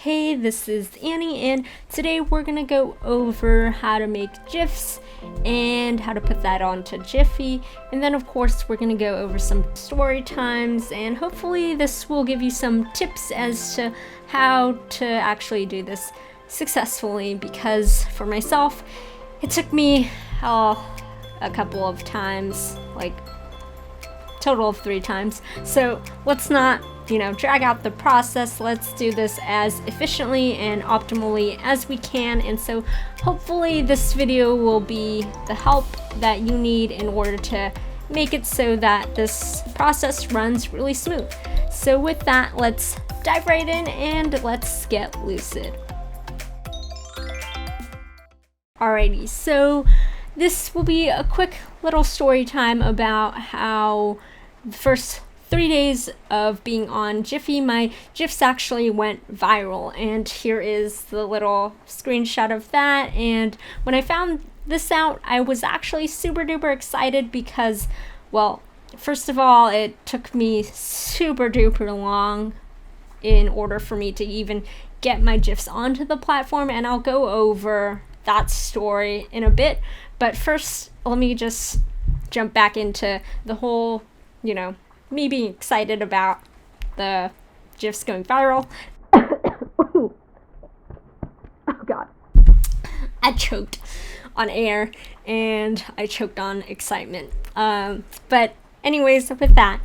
Hey, this is Annie, and today we're gonna go over how to make GIFs and how to put that onto Giphy, and then of course we're gonna go over some story times, and hopefully this will give you some tips as to how to actually do this successfully, because for myself it took me a couple of times, like total of 3 times. So let's not drag out the process. Let's do this as efficiently and optimally as we can. And so hopefully this video will be the help that you need in order to make it so that this process runs really smooth. So with that, let's dive right in and let's get lucid. Alrighty, so this will be a quick little story time about how the first 3 days of being on Giphy, my GIFs actually went viral, and here is the little screenshot of that. And when I found this out, I was actually super duper excited because, well, first of all, it took me super duper long in order for me to even get my GIFs onto the platform, and I'll go over that story in a bit. But first, let me just jump back into the whole, me being excited about the GIFs going viral. Oh god. I choked on air and I choked on excitement. But anyways, with that,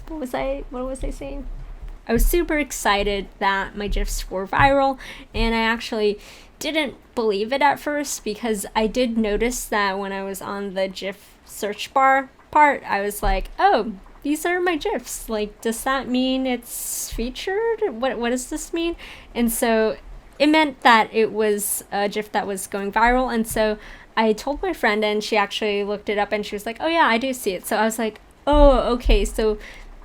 what was I saying? I was super excited that my GIFs were viral, and I actually didn't believe it at first, because I did notice that when I was on the GIF search bar part, I was like, oh, these are my GIFs. Like, does that mean it's featured? What does this mean? And so it meant that it was a GIF that was going viral. And so I told my friend, and she actually looked it up, and she was like, oh yeah, I do see it. So I was like, oh, okay, so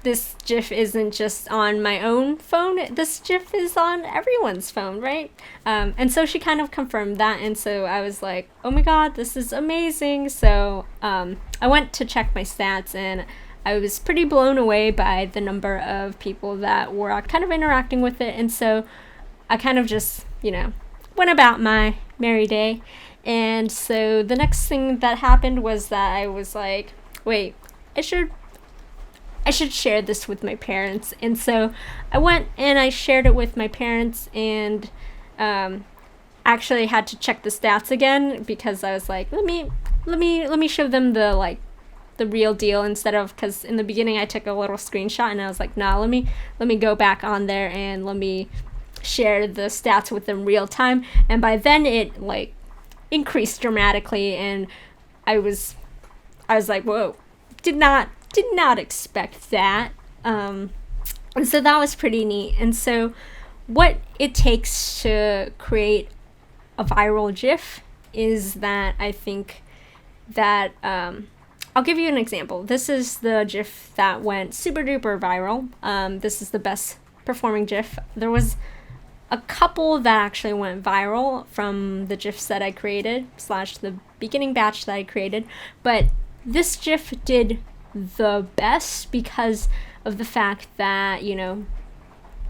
this GIF isn't just on my own phone, this GIF is on everyone's phone, right? And so she kind of confirmed that, and so I was like, oh my god, this is amazing. So I went to check my stats, and I was pretty blown away by the number of people that were kind of interacting with it. And so I kind of just, went about my merry day. And so the next thing that happened was that I was like, wait, I should share this with my parents. And so I went and I shared it with my parents, and actually had to check the stats again, because I was like, let me show them the real deal, instead of, because in the beginning I took a little screenshot and I was like, nah, let me go back on there and let me share the stats with them real time. And by then it increased dramatically, and I was like, whoa, did not expect that. And so that was pretty neat. And so what it takes to create a viral GIF is that I think that I'll give you an example. This is the GIF that went super duper viral. This is the best performing GIF. There was a couple that actually went viral from the GIFs that I created / the beginning batch that I created, but this GIF did the best because of the fact that,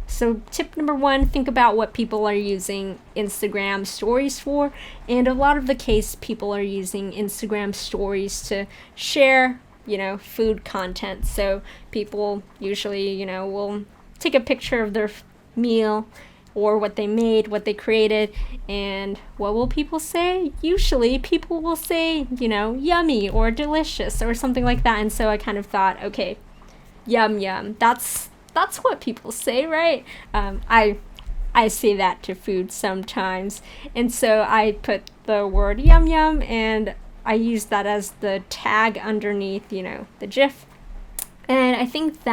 so tip number 1, think about what people are using Instagram stories for. And a lot of the case, people are using Instagram stories to share, food content. So people usually, will take a picture of their meal or what they made, what they created, and what will people say? Usually people will say, yummy or delicious or something like that. And so I kind of thought, okay, yum yum, that's what people say, right? I say that to food sometimes. And so I put the word yum yum, and I used that as the tag underneath, the GIF. And I think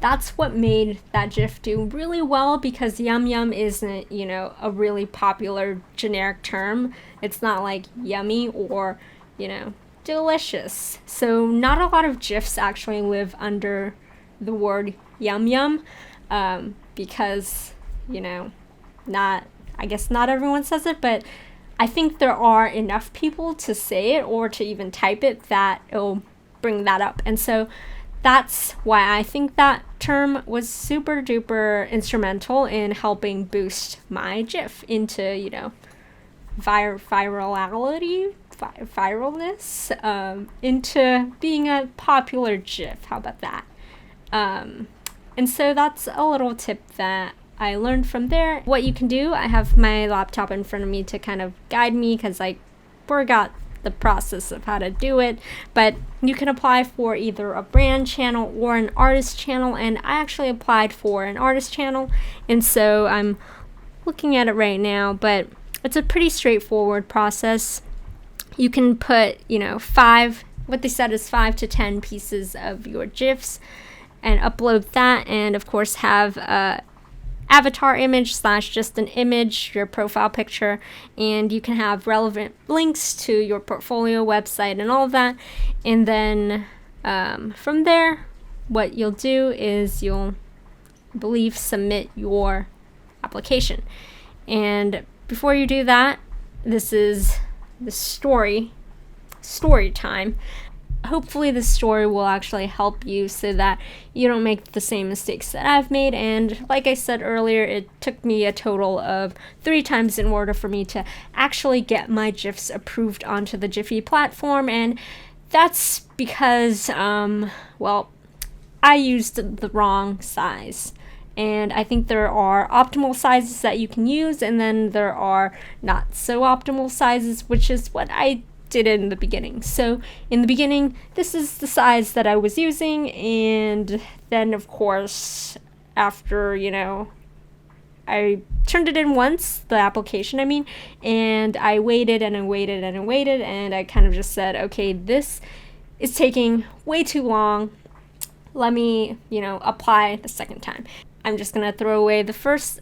that's what made that GIF do really well, because yum yum isn't, a really popular generic term. It's not like yummy or, delicious. So not a lot of GIFs actually live under the word yum yum, because, I guess not everyone says it, but I think there are enough people to say it or to even type it that it'll bring that up. And so that's why I think that term was super duper instrumental in helping boost my GIF into, you know, virality, viralness, into being a popular GIF. How about that? And so that's a little tip that I learned from there. What you can do, I have my laptop in front of me to kind of guide me because I forgot the process of how to do it, but you can apply for either a brand channel or an artist channel, and I actually applied for an artist channel, and so I'm looking at it right now, but it's a pretty straightforward process. You can put, you know, what they said is 5 to 10 pieces of your GIFs and upload that, and of course have a avatar image / just an image, your profile picture, and you can have relevant links to your portfolio website and all of that. And then from there, what you'll do is you'll, I believe, submit your application. And before you do that, this is the story time. Hopefully this story will actually help you so that you don't make the same mistakes that I've made. And like I said earlier, it took me a total of 3 times in order for me to actually get my GIFs approved onto the Giphy platform. And that's because, well, I used the wrong size. And I think there are optimal sizes that you can use, and then there are not so optimal sizes, which is what I did in the beginning. So in the beginning, this is the size that I was using, and then of course after, you know, I turned it in once, the application I mean, and I waited and I waited and I waited, and I kind of just said, okay, this is taking way too long, let me, you know, apply the second time. I'm just gonna throw away the first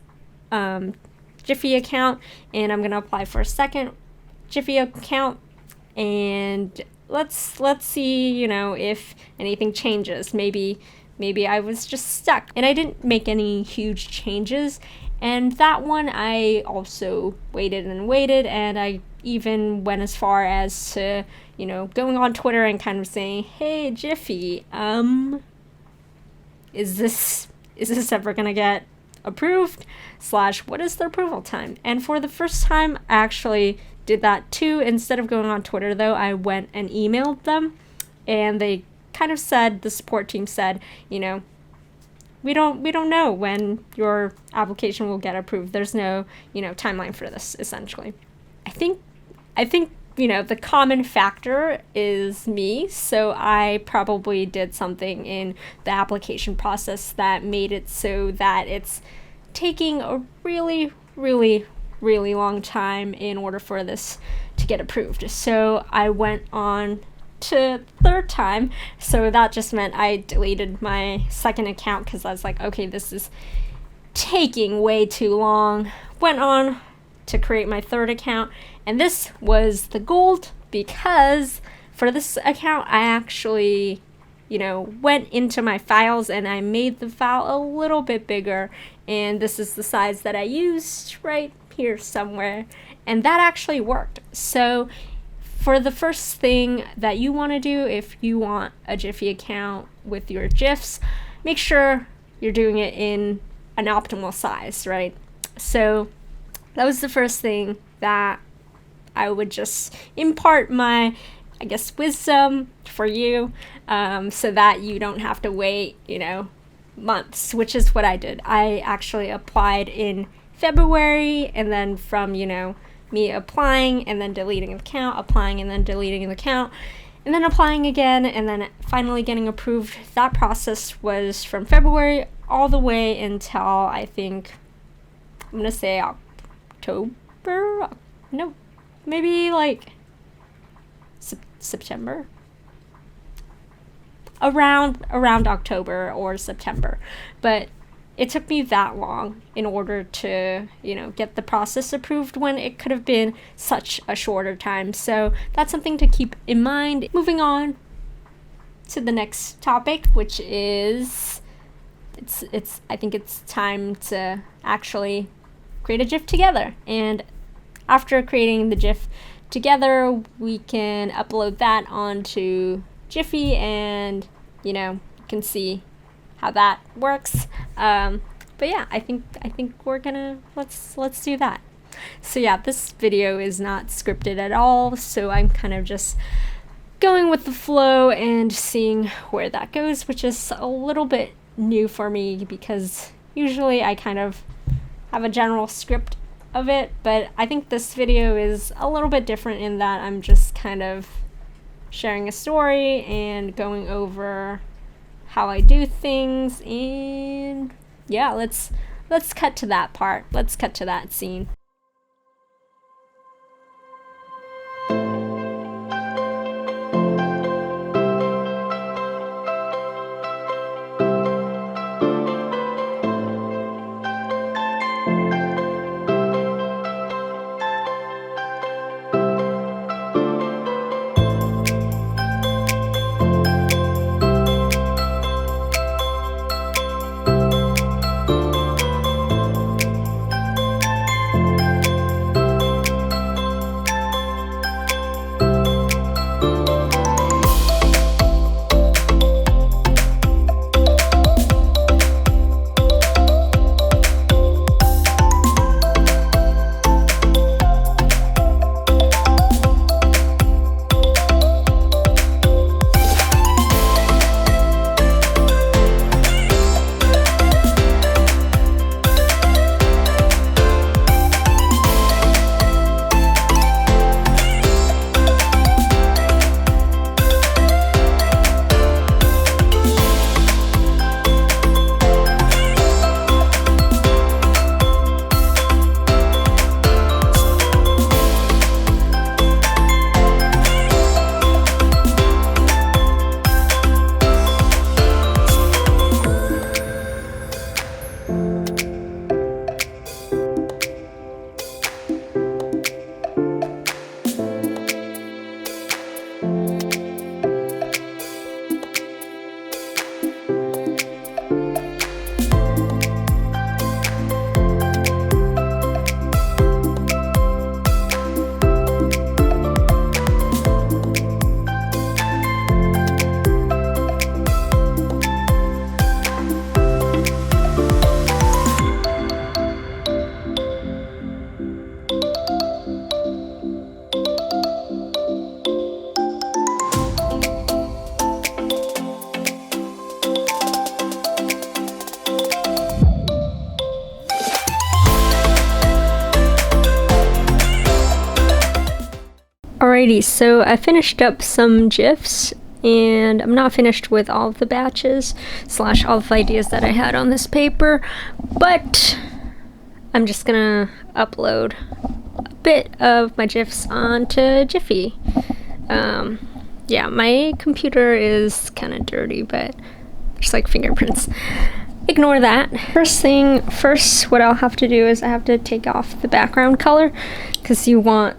Giphy account, and I'm gonna apply for a second Giphy account, and let's see, you know, if anything changes. Maybe I was just stuck, and I didn't make any huge changes. And that one I also waited and waited, and I even went as far as to, you know, going on Twitter and kind of saying, hey Giphy, is this ever gonna get approved / what is the approval time? And for the first time I actually did that too. Instead of going on Twitter though, I went and emailed them, and they kind of said, the support team said, you know, we don't know when your application will get approved. There's no, you know, timeline for this, essentially. I think you know, the common factor is me, so I probably did something in the application process that made it so that it's taking a really long time in order for this to get approved. So I went on to third time, so that just meant I deleted my second account because I was like, okay, this is taking way too long. Went on to create my third account, and this was the gold, because for this account I actually, you know, went into my files and I made the file a little bit bigger, and this is the size that I used right here somewhere, and that actually worked. So for the first thing that you want to do if you want a Giphy account with your GIFs, make sure you're doing it in an optimal size, right? So that was the first thing that I would just impart my, I guess, wisdom for you, so that you don't have to wait, you know, months, which is what I did. I actually applied in February, and then from, you know, me applying and then deleting an account, applying and then deleting an account, and then applying again, and then finally getting approved. That process was from February all the way until, I think, I'm gonna say October? No, maybe like September? Around October or September. But it took me that long in order to, you know, get the process approved when it could have been such a shorter time. So that's something to keep in mind. Moving on to the next topic, which is I think it's time to actually create a GIF together. And after creating the GIF together, we can upload that onto Giphy, and, you know, can see how that works. But yeah, I think we're gonna let's do that. So yeah, this video is not scripted at all, so I'm kind of just going with the flow and seeing where that goes, which is a little bit new for me because usually I kind of have a general script of it, but I think this video is a little bit different in that I'm just kind of sharing a story and going over how I do things, and yeah, let's cut to that part. Let's cut to that scene. Alrighty, so I finished up some GIFs, and I'm not finished with all of the batches / all of the ideas that I had on this paper, but I'm just gonna upload a bit of my GIFs onto Giphy. Yeah, my computer is kind of dirty, but just like fingerprints. Ignore that. First, what I'll have to do is I have to take off the background color, because you want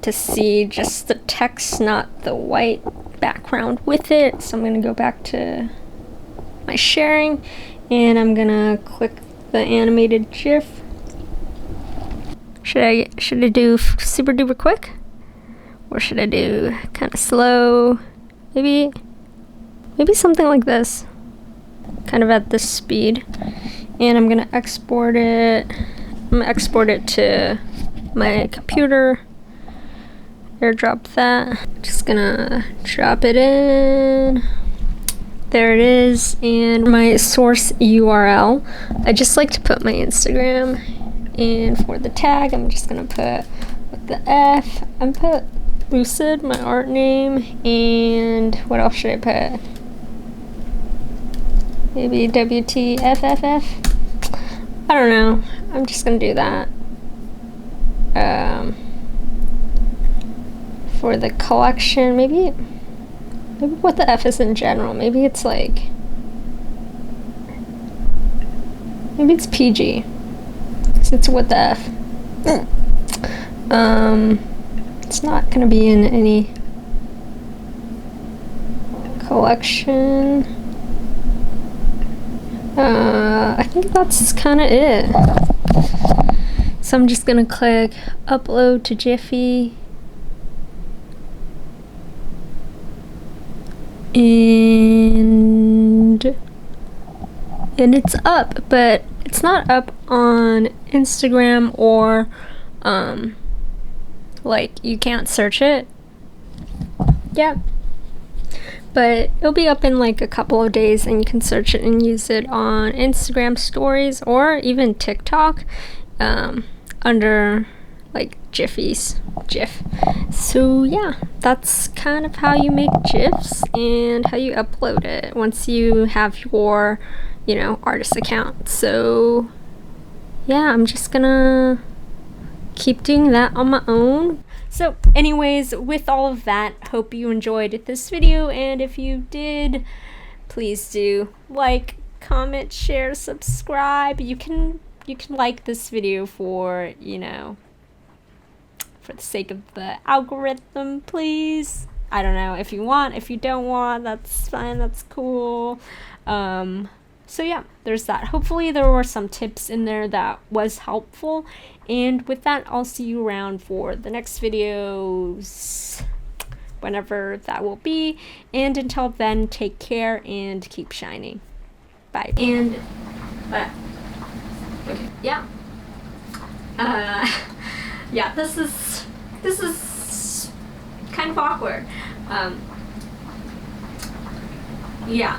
to see just the text, not the white background with it. So I'm gonna go back to my sharing, and I'm gonna click the animated GIF. Should I do super duper quick, or should I do kind of slow? Maybe something like this, kind of at this speed. And I'm gonna export it. I'm gonna export it to my computer. Airdrop that. Just gonna drop it in. There it is. And my source URL, I just like to put my Instagram. And for the tag, I'm just gonna put with the F. I'm put Lucid, my art name, and what else should I put? Maybe WTFFF. I don't know. I'm just gonna do that. For the collection, maybe what the F is in general. Maybe it's like, maybe it's PG. So it's what the F. It's not gonna be in any collection. I think that's kind of it. So I'm just gonna click upload to Giphy. And and it's up, but it's not up on Instagram, or like you can't search it. Yeah, but it'll be up in like a couple of days, and you can search it and use it on Instagram stories or even TikTok under like Giphy's GIF. So yeah, that's kind of how you make GIFs and how you upload it once you have your, you know, artist account. So yeah, I'm just gonna keep doing that on my own. So anyways, with all of that, hope you enjoyed this video, and if you did, please do like, comment, share, subscribe. You can like this video for, you know, for the sake of the algorithm, please. I don't know, if you want, if you don't want, that's fine, that's cool. So yeah, there's that. Hopefully there were some tips in there that was helpful, and with that, I'll see you around for the next videos, whenever that will be, and until then, take care and keep shining. Bye. And okay, yeah, yeah, this is kind of awkward. Yeah,